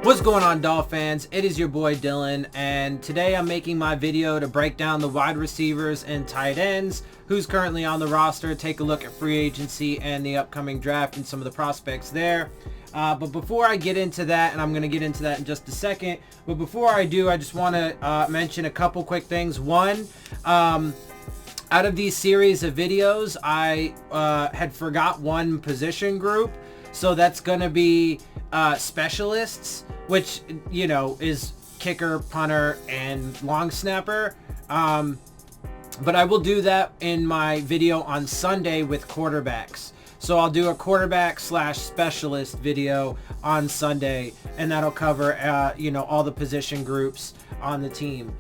What's going on, Dolphins? It is your boy Dillon, and today I'm making my video to break down the wide receivers and tight ends, who's currently on the roster, take a look at free agency and the upcoming draft and some of the prospects there. But before I get into that, and I'm going to get into that in just a second, but before I do, I just want to mention a couple quick things. One, out of these series of videos, I had forgot one position group, so that's going to be specialists, which, you know, is kicker, punter, and long snapper. But I will do that in my video on Sunday with quarterbacks. So I'll do a quarterback / specialist video on Sunday, and that'll cover, you know, all the position groups on the team.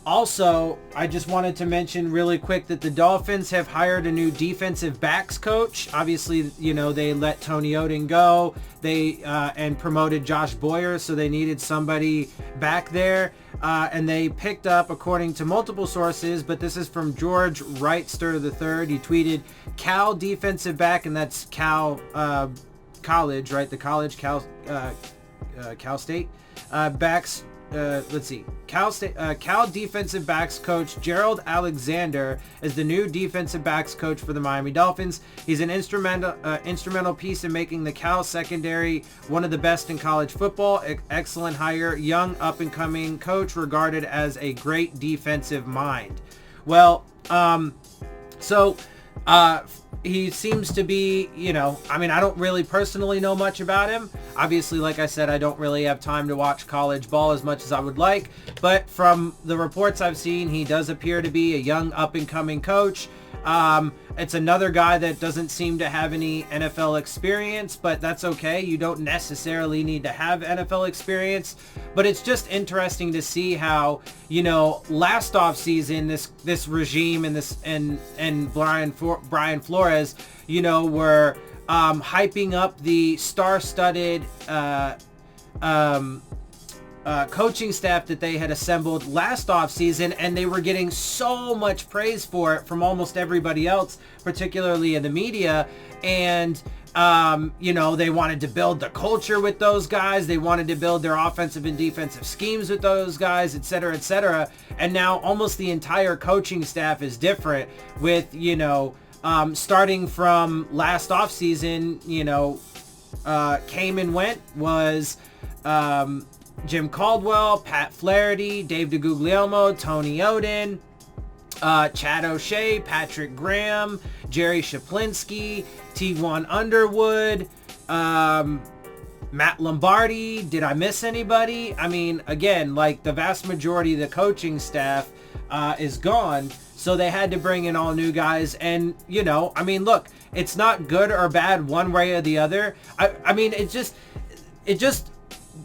Also, I just wanted to mention really quick that the Dolphins have hired a new defensive backs coach. Obviously, you know, they let Tony Oden go. They and promoted Josh Boyer, so they needed somebody back there. And they picked up, according to multiple sources, but this is from George Wrightster III. He tweeted, Cal defensive back, and that's Cal College, right? The college, Cal State backs. Let's see. Cal defensive backs coach Gerald Alexander is the new defensive backs coach for the Miami Dolphins. He's an instrumental piece in making the Cal secondary one of the best in college football. Excellent hire, young up-and-coming coach regarded as a great defensive mind. Well, he seems to be, you know, I mean, I don't really personally know much about him. Obviously, like I said, I don't really have time to watch college ball as much as I would like. But from the reports I've seen, he does appear to be a young up-and-coming coach. It's another guy that doesn't seem to have any NFL experience, but that's okay. You don't necessarily need to have NFL experience, but it's just interesting to see how, you know, last offseason, this regime and Brian Flores, you know, were hyping up the star-studded coaching staff that they had assembled last offseason, and they were getting so much praise for it from almost everybody else, particularly in the media. And you know, they wanted to build the culture with those guys. They wanted to build their offensive and defensive schemes with those guys, etc., etc. And now almost the entire coaching staff is different with, you know, starting from last offseason, you know, came and went was Jim Caldwell, Pat Flaherty, Dave DeGuglielmo, Tony Oden, Chad O'Shea, Patrick Graham, Jerry Shaplinski, T1 Underwood, Matt Lombardi. Did I miss anybody? I mean, again, like the vast majority of the coaching staff is gone, so they had to bring in all new guys. And, you know, I mean, look, it's not good or bad one way or the other. I mean, it just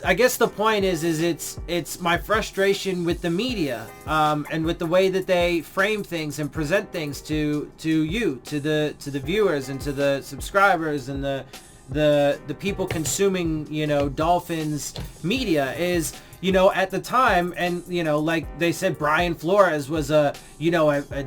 I guess the point is it's my frustration with the media and with the way that they frame things and present things to the viewers and to the subscribers and the people consuming, you know, Dolphins media is, you know, at the time, and, you know, like they said, Brian Flores was a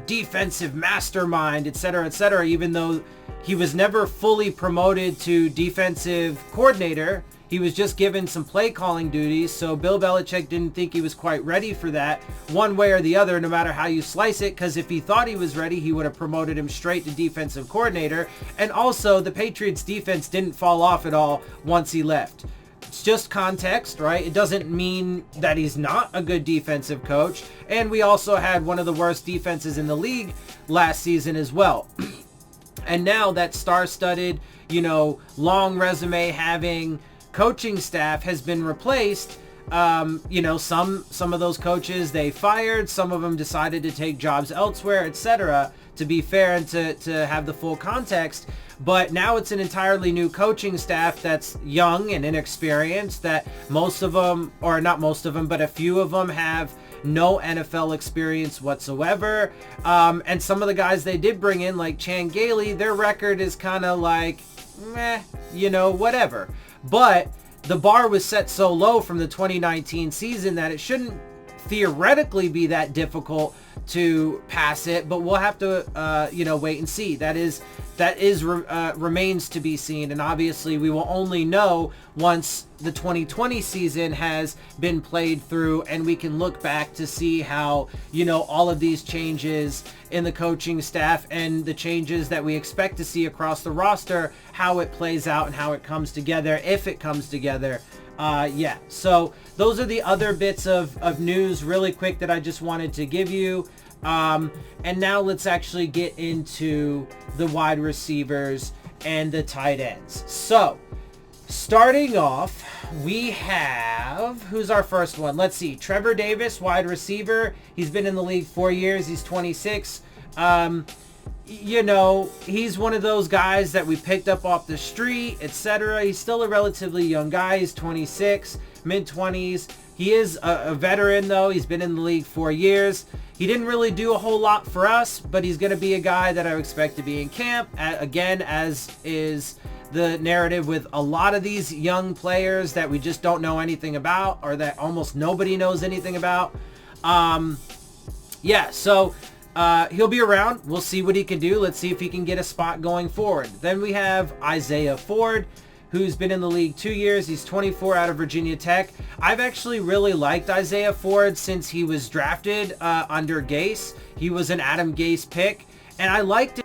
defensive mastermind, etc., even though he was never fully promoted to defensive coordinator. He was just given some play calling duties, so Bill Belichick didn't think he was quite ready for that one way or the other, no matter how you slice it, because if he thought he was ready, he would have promoted him straight to defensive coordinator. And also, the Patriots defense didn't fall off at all once he left. It's just context, right? It doesn't mean that he's not a good defensive coach. And we also had one of the worst defenses in the league last season as well. And now that star-studded, you know, long resume having coaching staff has been replaced. You know, some of those coaches they fired, some of them decided to take jobs elsewhere, etc., to be fair and to have the full context. But now it's an entirely new coaching staff that's young and inexperienced, that most of them, or not most of them, but a few of them have no NFL experience whatsoever. And some of the guys they did bring in, like Chan Gailey, their record is kind of like, meh, you know, whatever. But the bar was set so low from the 2019 season that it shouldn't theoretically be that difficult to pass it, but we'll have to wait and see. Remains to be seen, and obviously we will only know once the 2020 season has been played through and we can look back to see how, all of these changes in the coaching staff and the changes that we expect to see across the roster, how it plays out and how it comes together, if it comes together. So those are the other bits of news really quick that I just wanted to give you. And now let's actually get into the wide receivers and the tight ends. So starting off, we have, who's our first one? Let's see. Trevor Davis, wide receiver. He's been in the league 4 years. He's 26. He's one of those guys that we picked up off the street, etc. He's still a relatively young guy. He's 26, mid-20s. He is a veteran, though. He's been in the league 4 years. He didn't really do a whole lot for us, but he's going to be a guy that I expect to be in camp. Again, as is the narrative with a lot of these young players that we just don't know anything about, or that almost nobody knows anything about. He'll be around. We'll see what he can do. Let's see if he can get a spot going forward. Then we have Isaiah Ford, who's been in the league 2 years. He's 24, out of Virginia Tech. I've actually really liked Isaiah Ford since he was drafted under Gase. He was an Adam Gase pick, and I liked him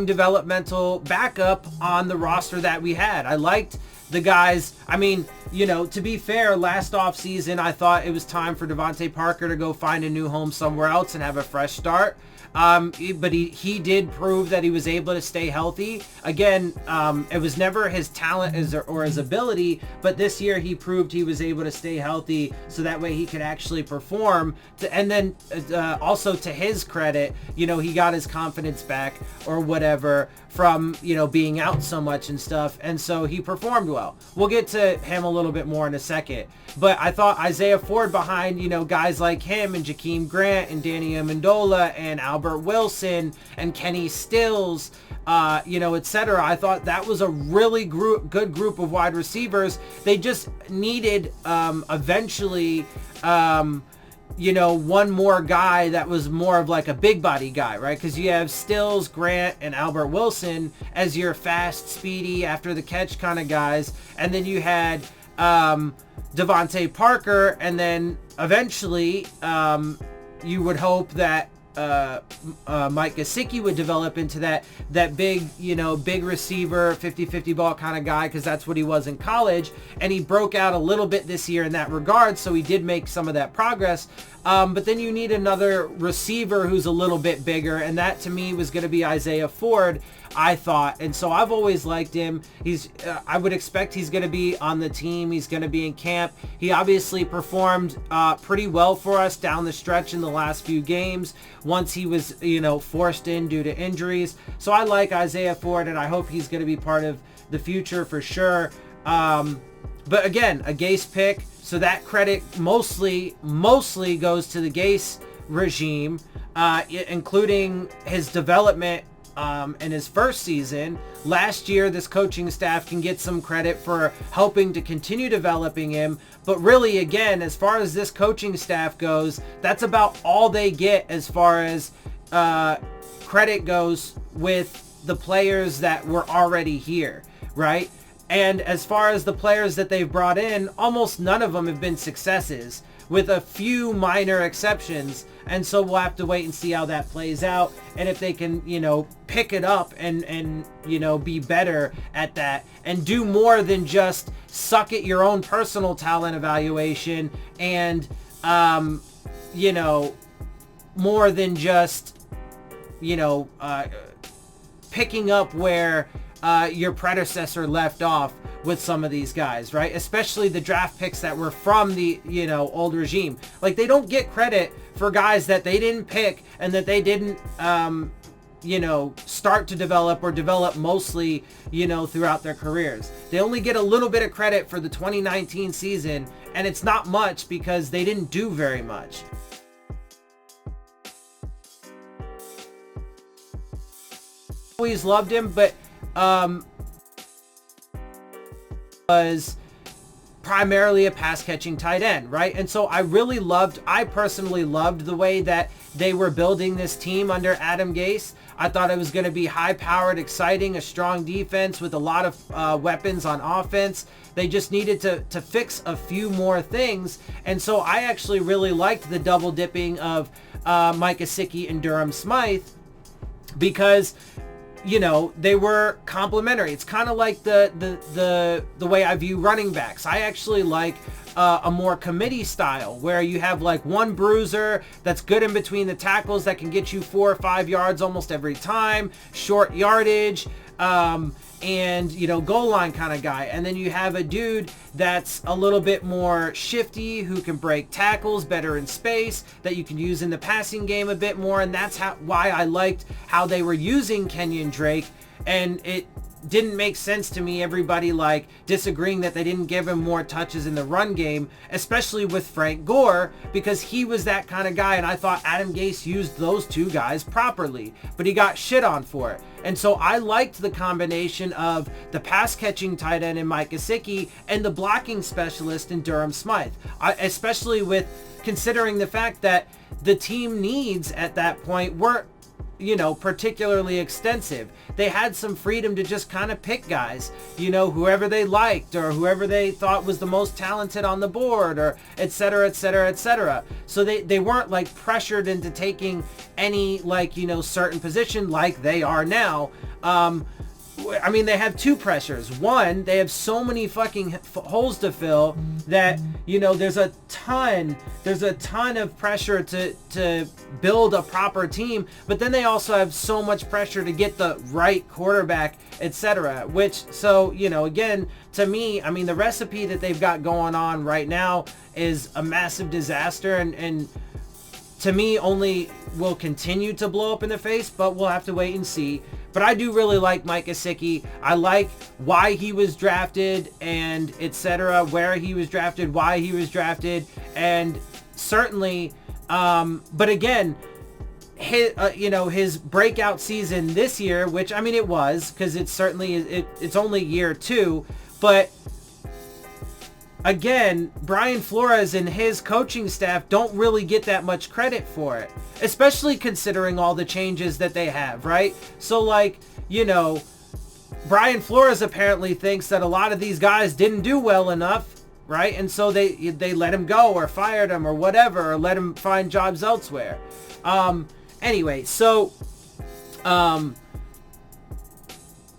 developmental backup on the roster that we had. I liked the guys. I mean, to be fair, last offseason, I thought it was time for Devontae Parker to go find a new home somewhere else and have a fresh start. But he did prove that he was able to stay healthy. Again, it was never his talent or his ability, but this year he proved he was able to stay healthy so that way he could actually perform. And then also to his credit, he got his confidence back or whatever from, being out so much and stuff. And so he performed well. We'll get to him a little bit more in a second. But I thought Isaiah Ford behind, guys like him and Jakeem Grant and Danny Amendola and Albert Wilson and Kenny Stills, etc. I thought that was a really good group of wide receivers. They just needed eventually one more guy that was more of like a big body guy, right? Because you have Stills, Grant, and Albert Wilson as your fast, speedy, after the catch kind of guys. And then you had Devontae Parker, and then eventually you would hope that Mike Gesicki would develop into that big, big receiver, 50-50 ball kind of guy, because that's what he was in college. And he broke out a little bit this year in that regard, so he did make some of that progress. But then you need another receiver who's a little bit bigger, and that to me was going to be Isaiah Ford, I thought. And so I've always liked him. I would expect he's going to be on the team. He's going to be in camp. He obviously performed pretty well for us down the stretch in the last few games once he was, forced in due to injuries. So I like Isaiah Ford, and I hope he's going to be part of the future for sure. But again, a Gase pick, so that credit mostly goes to the Gase regime, including his development in his first season. Last year, this coaching staff can get some credit for helping to continue developing him. But really, again, as far as this coaching staff goes, that's about all they get as far as credit goes with the players that were already here, right? And as far as the players that they've brought in, almost none of them have been successes, with a few minor exceptions. And so we'll have to wait and see how that plays out, and if they can, pick it up and be better at that and do more than just suck at your own personal talent evaluation and, more than just, picking up where your predecessor left off with some of these guys, right? Especially the draft picks that were from the, old regime. Like, they don't get credit for guys that they didn't pick and that they didn't, start to develop or develop mostly, throughout their careers. They only get a little bit of credit for the 2019 season, and it's not much because they didn't do very much. Always loved him, but was primarily a pass catching tight end, right? And so I personally loved the way that they were building this team under Adam Gase. I thought it was going to be high powered, exciting, a strong defense with a lot of weapons on offense. They just needed to fix a few more things. And so I actually really liked the double dipping of Mike Gesicki and Durham Smythe, because they were complementary. It's kind of like the way I view running backs. I actually like a more committee style where you have like one bruiser that's good in between the tackles that can get you 4 or 5 yards almost every time, short yardage, and goal line kind of guy. And then you have a dude that's a little bit more shifty, who can break tackles better in space, that you can use in the passing game a bit more. And that's why I liked how they were using Kenyon Drake. And it didn't make sense to me, everybody like disagreeing that they didn't give him more touches in the run game, especially with Frank Gore, because he was that kind of guy. And I thought Adam Gase used those two guys properly, but he got shit on for it. And so I liked the combination of the pass catching tight end in Mike Gesicki and the blocking specialist in Durham Smythe, especially with considering the fact that the team needs at that point weren't particularly extensive. They had some freedom to just kind of pick guys, whoever they liked or whoever they thought was the most talented on the board, or et cetera, et cetera, et cetera. So they weren't like pressured into taking any certain position like they are now. They have two pressures. One, they have so many fucking holes to fill that, there's a ton of pressure to build a proper team, but then they also have so much pressure to get the right quarterback, etc. Again, to me, the recipe that they've got going on right now is a massive disaster, and to me only will continue to blow up in the face, but we'll have to wait and see. But I do really like Mike Gesicki. I like why he was drafted and etc., where he was drafted, why he was drafted, and certainly, but again, his breakout season this year, which it was, because it's only year 2, but again, Brian Flores and his coaching staff don't really get that much credit for it, especially considering all the changes that they have, right? So Brian Flores apparently thinks that a lot of these guys didn't do well enough, right? And so they let him go or fired him or whatever, or let him find jobs elsewhere. Anyway, so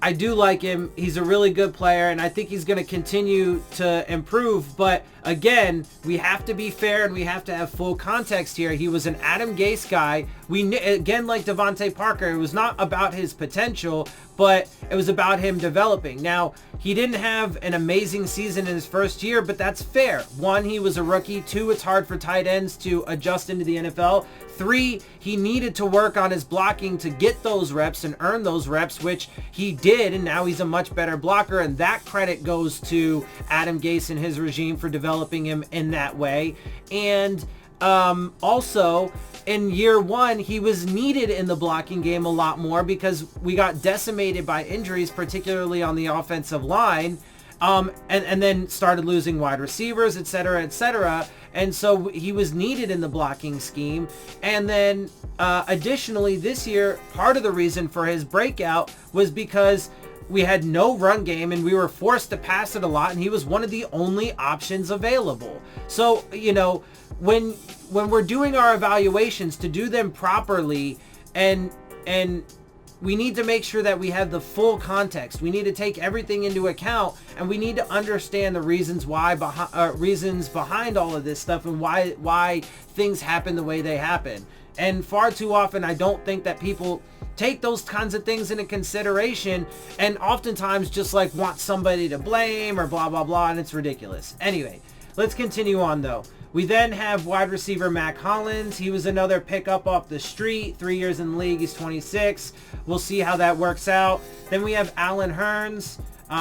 I do like him. He's a really good player, and I think he's going to continue to improve. But again, we have to be fair and we have to have full context here. He was an Adam Gase guy. Again, like Devontae Parker, it was not about his potential, but it was about him developing. Now, he didn't have an amazing season in his first year, but that's fair. 1, he was a rookie. 2, it's hard for tight ends to adjust into the NFL. 3, he needed to work on his blocking to get those reps and earn those reps, which he did, and now he's a much better blocker, and that credit goes to Adam Gase and his regime for developing him in that way. And also, in year 1, he was needed in the blocking game a lot more because we got decimated by injuries, particularly on the offensive line, and then started losing wide receivers, etc., etc. And so he was needed in the blocking scheme. And then additionally, this year, part of the reason for his breakout was because we had no run game and we were forced to pass it a lot, and he was one of the only options available. So, when we're doing our evaluations, to do them properly, and we need to make sure that we have the full context. We need to take everything into account, and we need to understand the reasons behind all of this stuff, and why things happen the way they happen. And far too often, I don't think that people take those kinds of things into consideration, and oftentimes just want somebody to blame or blah blah blah, and it's ridiculous. Anyway, let's continue on though. We then have wide receiver Mac Hollins. He was another pickup off the street, 3 years in the league. He's 26. We'll see how that works out. Then we have Allen Hurns.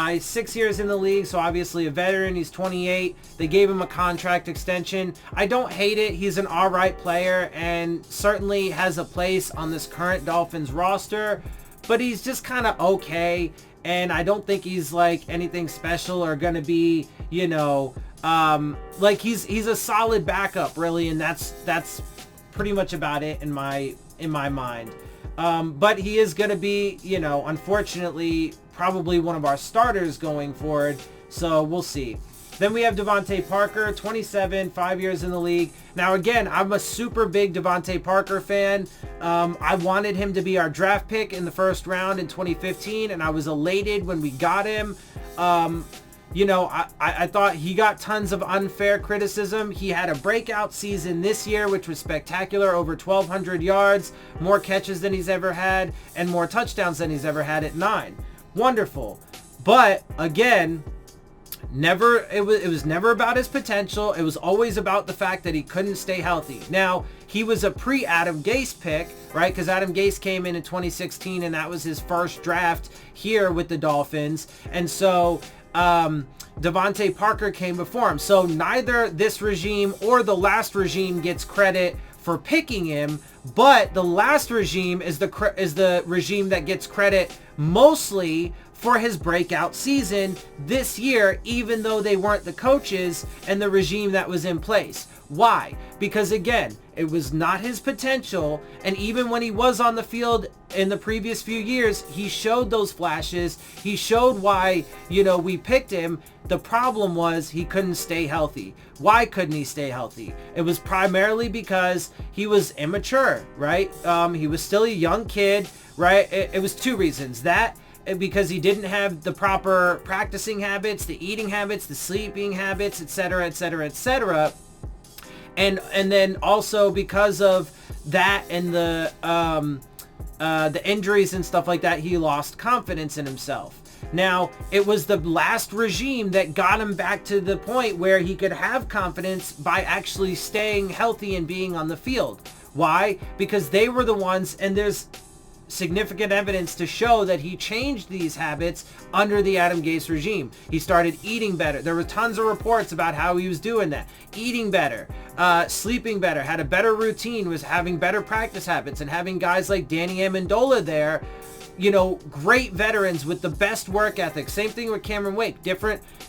He's 6 years in the league, so obviously a veteran. He's 28. They gave him a contract extension. I don't hate it. He's an all right player and certainly has a place on this current Dolphins roster, but he's just kind of okay. And I don't think he's anything special or going to be, Like he's a solid backup, really, and that's pretty much about it in my mind. But he is going to be, unfortunately, probably one of our starters going forward. So we'll see. Then we have Devontae Parker, 27, 5 years in the league. Now, again, I'm a super big Devontae Parker fan. I wanted him to be our draft pick in the first round in 2015, and I was elated when we got him. I thought he got tons of unfair criticism. He had a breakout season this year, which was spectacular, over 1,200 yards, more catches than he's ever had, and more touchdowns than he's ever had at 9. Wonderful. But, again, it was never about his potential. It was always about the fact that he couldn't stay healthy. Now, he was a pre-Adam Gase pick, right? Because Adam Gase came in 2016, and that was his first draft here with the Dolphins. And so Devontae Parker came before him. So neither this regime or the last regime gets credit for picking him, but the last regime is the regime that gets credit mostly for his breakout season this year, even though they weren't the coaches and the regime that was in place. Why? Because again, it was not his potential, and even when he was on the field in the previous few years, he showed those flashes. He showed why, we picked him. The problem was he couldn't stay healthy. Why couldn't he stay healthy? It was primarily because he was immature, right? He was still a young kid, right? It was two reasons. That, because he didn't have the proper practicing habits, the eating habits, the sleeping habits, etc., etc., etc. And then also because of that and the injuries and stuff like that, he lost confidence in himself. Now, it was the last regime that got him back to the point where he could have confidence by actually staying healthy and being on the field. Why? Because they were the ones, and there's significant evidence to show that he changed these habits under the Adam Gase regime. He started eating better. There were tons of reports about how he was doing that. Eating better, sleeping better, had a better routine, was having better practice habits, and having guys like Danny Amendola there, great veterans with the best work ethic. Same thing with Cameron Wake,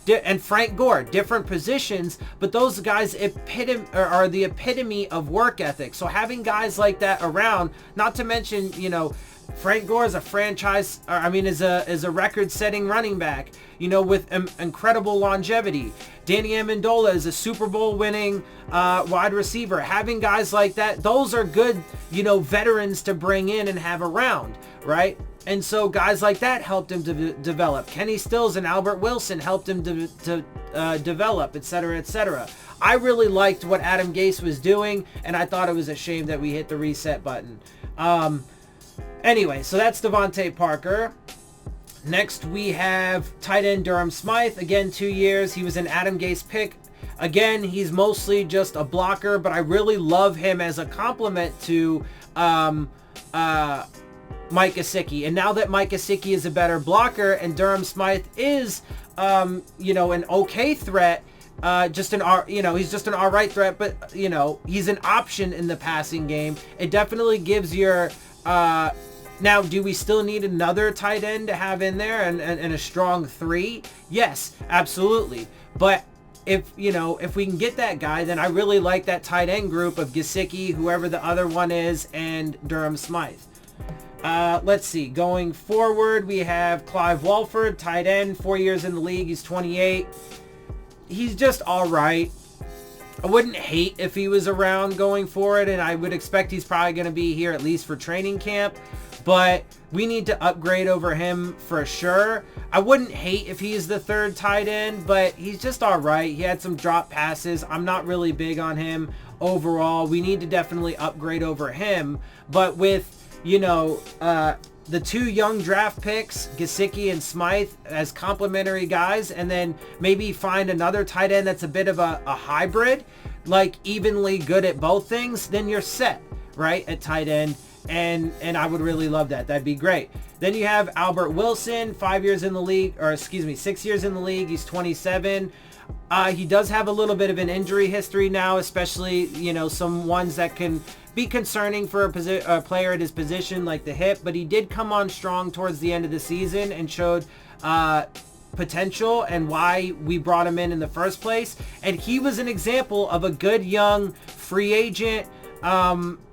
and Frank Gore, different positions, but those guys are the epitome of work ethic. So having guys like that around, not to mention, Frank Gore is is a record-setting running back, with incredible longevity. Danny Amendola is a Super Bowl winning wide receiver. Having guys like that, those are good, veterans to bring in and have around, right? And so guys like that helped him to develop. Kenny Stills and Albert Wilson helped him to develop, etc., etc. I really liked what Adam Gase was doing, and I thought it was a shame that we hit the reset button. Anyway, so that's Devontae Parker. Next, we have tight end Durham Smythe. Again, 2 years. He was an Adam Gase pick. Again, he's mostly just a blocker, but I really love him as a complement to Mike Gesicki. And now that Mike Gesicki is a better blocker and Durham Smythe is, an okay threat, he's just an all right threat, but, he's an option in the passing game. It definitely gives your... now, do we still need another tight end to have in there and a strong 3? Yes, absolutely. But if we can get that guy, then I really like that tight end group of Gesicki, whoever the other one is, and Durham Smythe. Let's see. Going forward, we have Clive Walford, tight end, 4 years in the league. He's 28. He's just all right. I wouldn't hate if he was around going forward, and I would expect he's probably going to be here at least for training camp. But we need to upgrade over him for sure. I wouldn't hate if he's the third tight end, but he's just all right. He had some drop passes. I'm not really big on him overall. We need to definitely upgrade over him. But with, the 2 young draft picks, Gesicki and Smythe, as complementary guys, and then maybe find another tight end that's a bit of a hybrid, like evenly good at both things, then you're set, right, at tight end. And I would really love that. That'd be great. Then you have Albert Wilson, 6 years in the league. He's 27. He does have a little bit of an injury history now, especially, some ones that can be concerning for a player at his position, like the hip. But he did come on strong towards the end of the season and showed potential and why we brought him in the first place. And he was an example of a good young free agent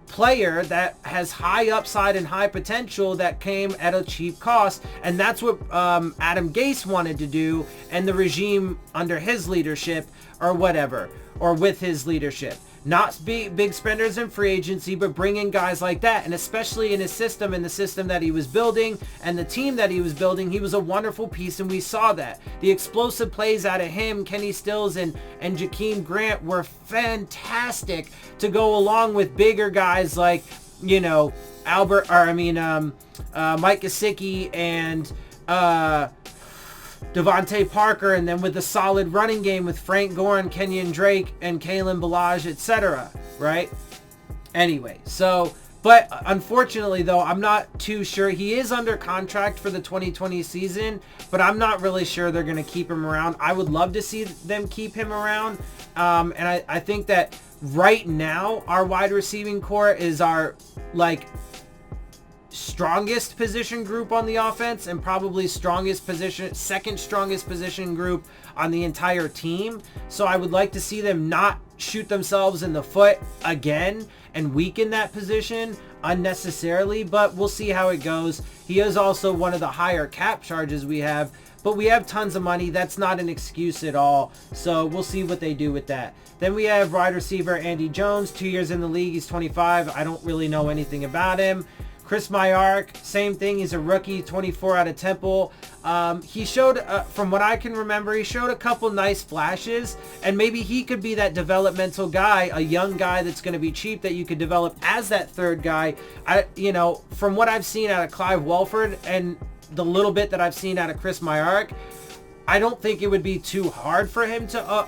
player that has high upside and high potential that came at a cheap cost. And that's what Adam Gase wanted to do, and the regime under his leadership, or whatever, or with his leadership. Not be big spenders in free agency, but bring in guys like that. And especially in his system, and the system that he was building and the team that he was building, he was a wonderful piece, and we saw that. The explosive plays out of him, Kenny Stills and Jakeem Grant were fantastic to go along with bigger guys like, you know, Mike Gesicki and Devontae Parker, and then with a solid running game with Frank Gore and Kenyon Drake and Kalen Ballage, etc. Right? Anyway, so, but unfortunately though, I'm not too sure. He is under contract for the 2020 season, but I'm not really sure they're going to keep him around. I would love to see them keep him around. And I think that right now our wide receiving core is our, like, strongest position group on the offense, and probably second strongest position group on the entire team. So I would like to see them not shoot themselves in the foot again and weaken that position unnecessarily, but we'll see how it goes. He is also one of the higher cap charges we have, but we have tons of money. That's not an excuse at all. So we'll see what they do with that. Then we have wide receiver Andy Jones, 2 years in the league. He's 25. I don't really know anything about him. Chris Myark, same thing. He's a rookie, 24 out of Temple. He showed, from what I can remember, he showed a couple nice flashes, and maybe he could be that developmental guy, a young guy that's going to be cheap that you could develop as that third guy. From what I've seen out of Clive Walford and the little bit that I've seen out of Chris Myark, I don't think it would be too hard for him to,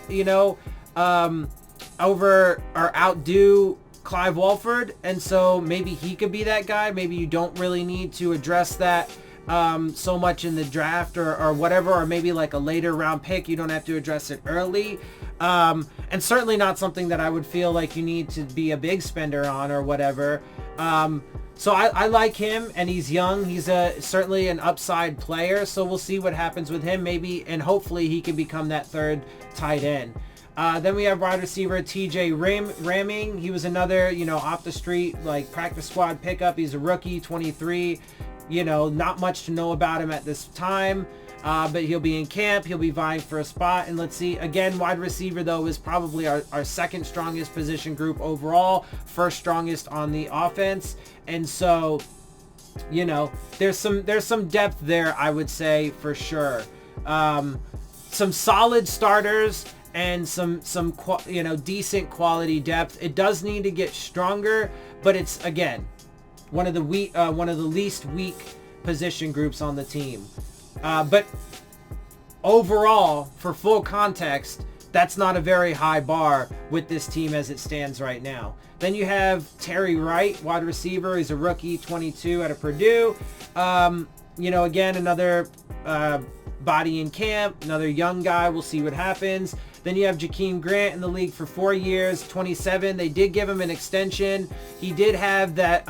over or outdo Clive Walford, and so maybe he could be that guy. Maybe you don't really need to address that so much in the draft or whatever, or maybe like a later round pick. You don't have to address it early, and certainly not something that I would feel like you need to be a big spender on or whatever. So I like him, and he's young. He's certainly an upside player, so we'll see what happens with him. Maybe, and hopefully he can become that third tight end. Then we have wide receiver TJ Ramming. He was another, off the street, like practice squad pickup. He's a rookie, 23. Not much to know about him at this time, but he'll be in camp. He'll be vying for a spot. And let's see, again, wide receiver, though, is probably our second strongest position group overall, first strongest on the offense. And so, there's some depth there, I would say, for sure. Some solid starters and some decent quality depth. It does need to get stronger, but it's, again, one of the least weak position groups on the team. But overall, for full context, that's not a very high bar with this team as it stands right now. Then you have Terry Wright, wide receiver. He's a rookie, 22, out of Purdue. Again, another body in camp, another young guy. We'll see what happens. Then you have Jakeem Grant in the league for 4 years, 27. They did give him an extension. He did have that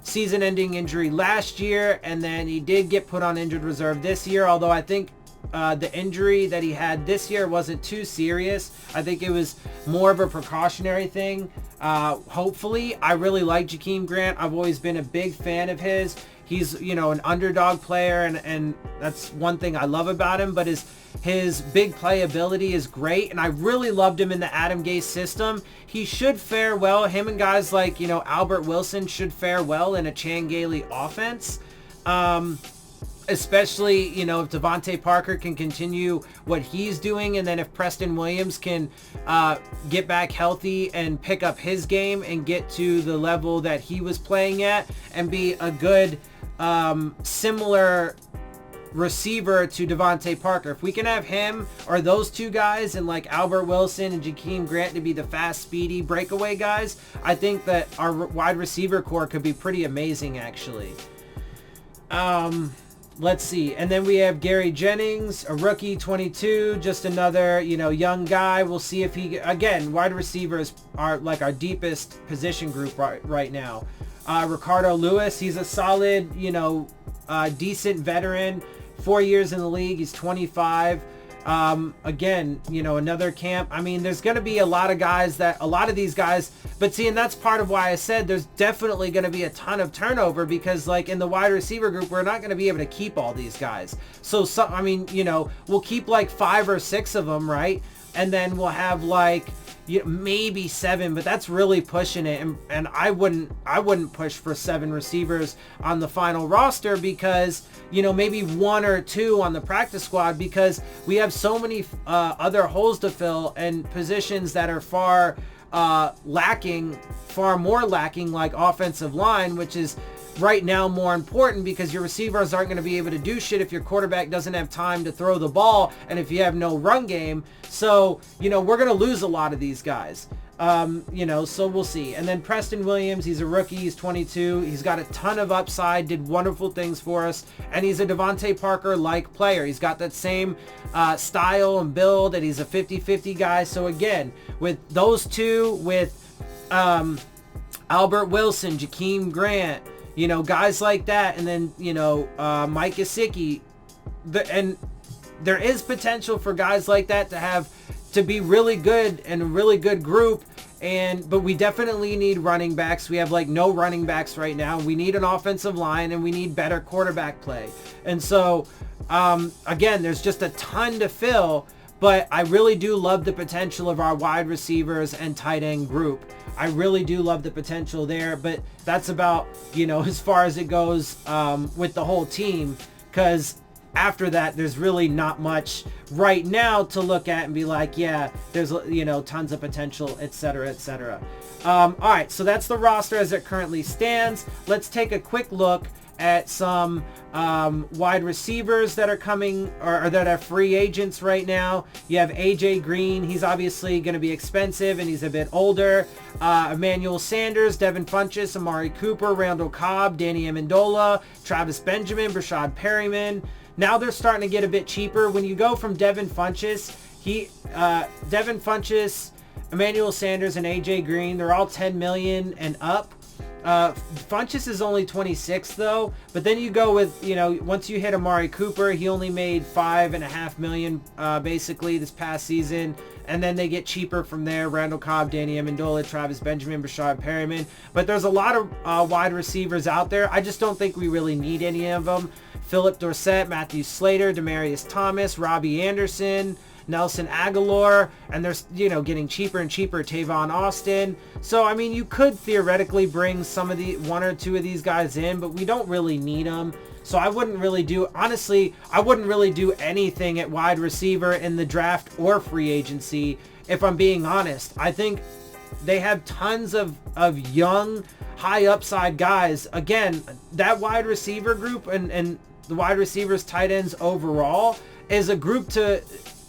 season-ending injury last year, and then he did get put on injured reserve this year, although I think the injury that he had this year wasn't too serious. I think it was more of a precautionary thing. Hopefully, I really like Jakeem Grant. I've always been a big fan of his. He's, an underdog player, and that's one thing I love about him, but his big playability is great, and I really loved him in the Adam Gase system. He should fare well. Him and guys like, Albert Wilson should fare well in a Chan Gailey offense. Especially, if Devontae Parker can continue what he's doing, and then if Preston Williams can get back healthy and pick up his game and get to the level that he was playing at and be a good similar receiver to Devontae Parker. If we can have him or those two guys and like Albert Wilson and Jakeem Grant to be the fast, speedy breakaway guys, I think that our wide receiver core could be pretty amazing, actually. Let's see. And then we have Gary Jennings, a rookie, 22, just another, young guy. We'll see if he, again, wide receivers are like our deepest position group right now. Ricardo Lewis, he's a solid, decent veteran 4 years in the league. He's 25. Again, you know, another camp. I mean, there's going to be a lot of these guys, but see, and that's part of why I said there's definitely going to be a ton of turnover, because like in the wide receiver group, we're not going to be able to keep all these guys. So, I mean, you know, we'll keep like 5 or 6 of them, right? And then we'll have like, you know, maybe 7, but that's really pushing it. And I wouldn't push for 7 receivers on the final roster, because, you know, maybe 1 or 2 on the practice squad, because we have so many other holes to fill and positions that are far more lacking, like offensive line, which is right now more important, because your receivers aren't going to be able to do shit if your quarterback doesn't have time to throw the ball and if you have no run game. So, you know, we're going to lose a lot of these guys. You know, so we'll see. And then Preston Williams, he's a rookie, he's 22, he's got a ton of upside, did wonderful things for us, and he's a Devontae Parker-like player. He's got that same style and build, and he's a 50-50 guy. So again, with those two, with Albert Wilson, Jakeem Grant, you know, guys like that, and then, you know, Mike Gesicki, and there is potential for guys like that to be really good and a really good group. But we definitely need running backs. We have like no running backs right now. We need an offensive line, and we need better quarterback play. And so, again, there's just a ton to fill, but I really do love the potential of our wide receivers and tight end group. I really do love the potential there, but that's about, you know, as far as it goes with the whole team, because after that, there's really not much right now to look at and be like, yeah, there's, you know, tons of potential, etc., etc. All right, so that's the roster as it currently stands. Let's take a quick look at some wide receivers that are coming or that are free agents right now. You have AJ Green. He's obviously going to be expensive, and he's a bit older. Emmanuel Sanders, Devin Funchess, Amari Cooper, Randall Cobb, Danny Amendola, Travis Benjamin, Brashad Perryman. Now they're starting to get a bit cheaper. When you go from Devin Funchess, Emmanuel Sanders, and AJ Green, they're all 10 million and up. Funchess is only 26 though, but then you go with, you know, once you hit Amari Cooper, he only made 5.5 million basically this past season, and then they get cheaper from there. Randall Cobb, Danny Amendola, Travis Benjamin, Brashad Perryman. But there's a lot of wide receivers out there. I just don't think we really need any of them. Philip Dorsett, Matthew Slater, Demaryius Thomas, Robbie Anderson, Nelson Aguilar, and they're, you know, getting cheaper and cheaper. Tavon Austin. So I mean, you could theoretically bring some of the 1 or 2 of these guys in, but we don't really need them. So I wouldn't really do anything at wide receiver in the draft or free agency, if I'm being honest. I think they have tons of young, high upside guys. Again, that wide receiver group and the wide receivers, tight ends overall is a group to,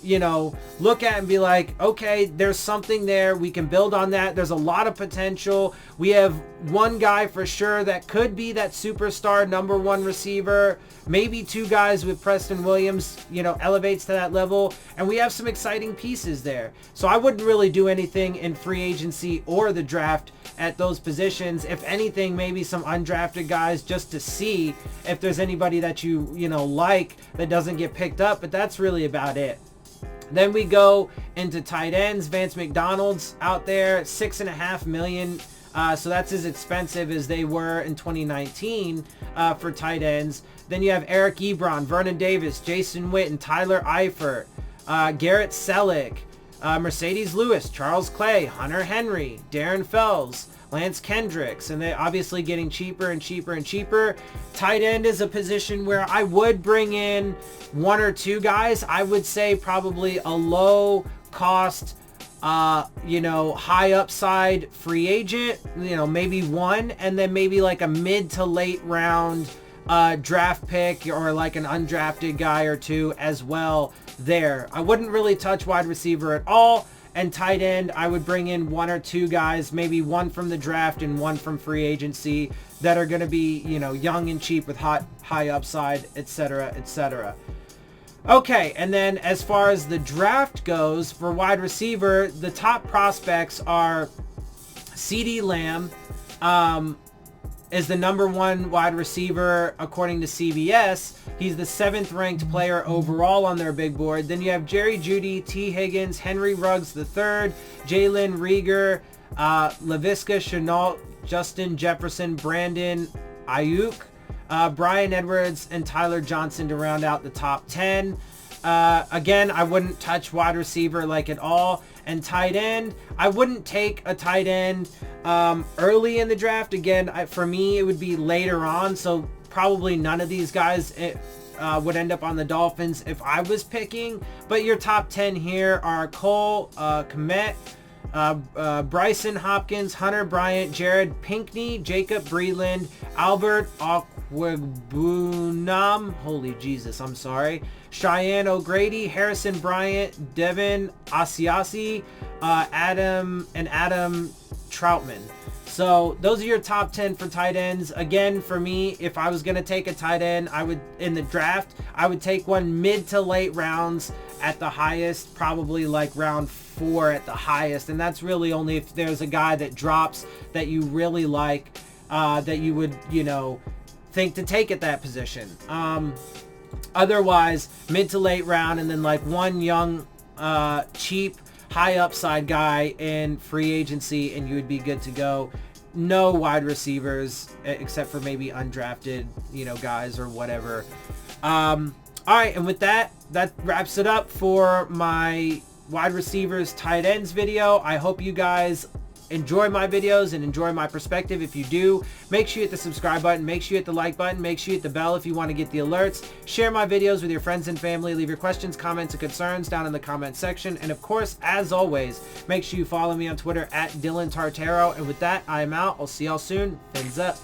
you know, look at and be like, okay, there's something there. We can build on that. There's a lot of potential. We have one guy for sure that could be that superstar number 1 receiver. Maybe 2 guys with Preston Williams, you know, elevates to that level. And we have some exciting pieces there. So I wouldn't really do anything in free agency or the draft at those positions. If anything, maybe some undrafted guys just to see if there's anybody that you know, like that doesn't get picked up. But that's really about it. Then we go into tight ends. Vance McDonald's out there, 6.5 million. So that's as expensive as they were in 2019 for tight ends. Then you have Eric Ebron, Vernon Davis, Jason Witten, Tyler Eifert, Garrett Selleck, Mercedes Lewis, Charles Clay, Hunter Henry, Darren Fells, Lance Kendricks, and they're obviously getting cheaper and cheaper and cheaper. Tight end is a position where I would bring in 1 or 2 guys. I would say probably a low cost, you know, high upside free agent, you know, maybe 1, and then maybe like a mid to late round draft pick or like an undrafted guy or 2 as well there. I wouldn't really touch wide receiver at all. And tight end, I would bring in 1 or 2 guys, maybe 1 from the draft and 1 from free agency that are going to be, you know, young and cheap with high upside, etc., etc. Okay, and then as far as the draft goes for wide receiver, the top prospects are CeeDee Lamb, is the number 1 wide receiver according to CBS. He's the 7th ranked player overall on their big board. Then you have Jerry Jeudy, T. Higgins, Henry Ruggs III, Jalen Reagor, Laviska Shenault, Justin Jefferson, Brandon Ayuk, Brian Edwards, and Tyler Johnson to round out the top 10. Again, I wouldn't touch wide receiver like at all. And tight end, I wouldn't take a tight end early in the draft. Again, for me, it would be later on. So probably none of these guys would end up on the Dolphins if I was picking. But your top 10 here are Cole Kmet, Bryson Hopkins, Hunter Bryant, Jared Pinkney, Jacob Breland, Albert Okwuegbunam, holy Jesus, I'm sorry, Cheyenne O'Grady, Harrison Bryant, Devin Asiasi, Adam Troutman. So those are your top 10 for tight ends. Again, for me, if I was going to take a tight end, in the draft, I would take one mid to late rounds at the highest, probably like round 4 at the highest. And that's really only if there's a guy that drops that you really like, that you would, think to take at that position. Otherwise, mid to late round, and then like one young, cheap, high upside guy in free agency, and you would be good to go. No wide receivers except for maybe undrafted, guys or whatever. All right, and with that wraps it up for my wide receivers, tight ends video. I hope you guys enjoy my videos and enjoy my perspective. If you do, make sure you hit the subscribe button, make sure you hit the like button, make sure you hit the bell if you want to get the alerts. Share my videos with your friends and family. Leave your questions, comments, and concerns down in the comment section. And of course, as always, make sure you follow me on Twitter at Dillon Tartaro. And with that, I am out. I'll see y'all soon. Fins up.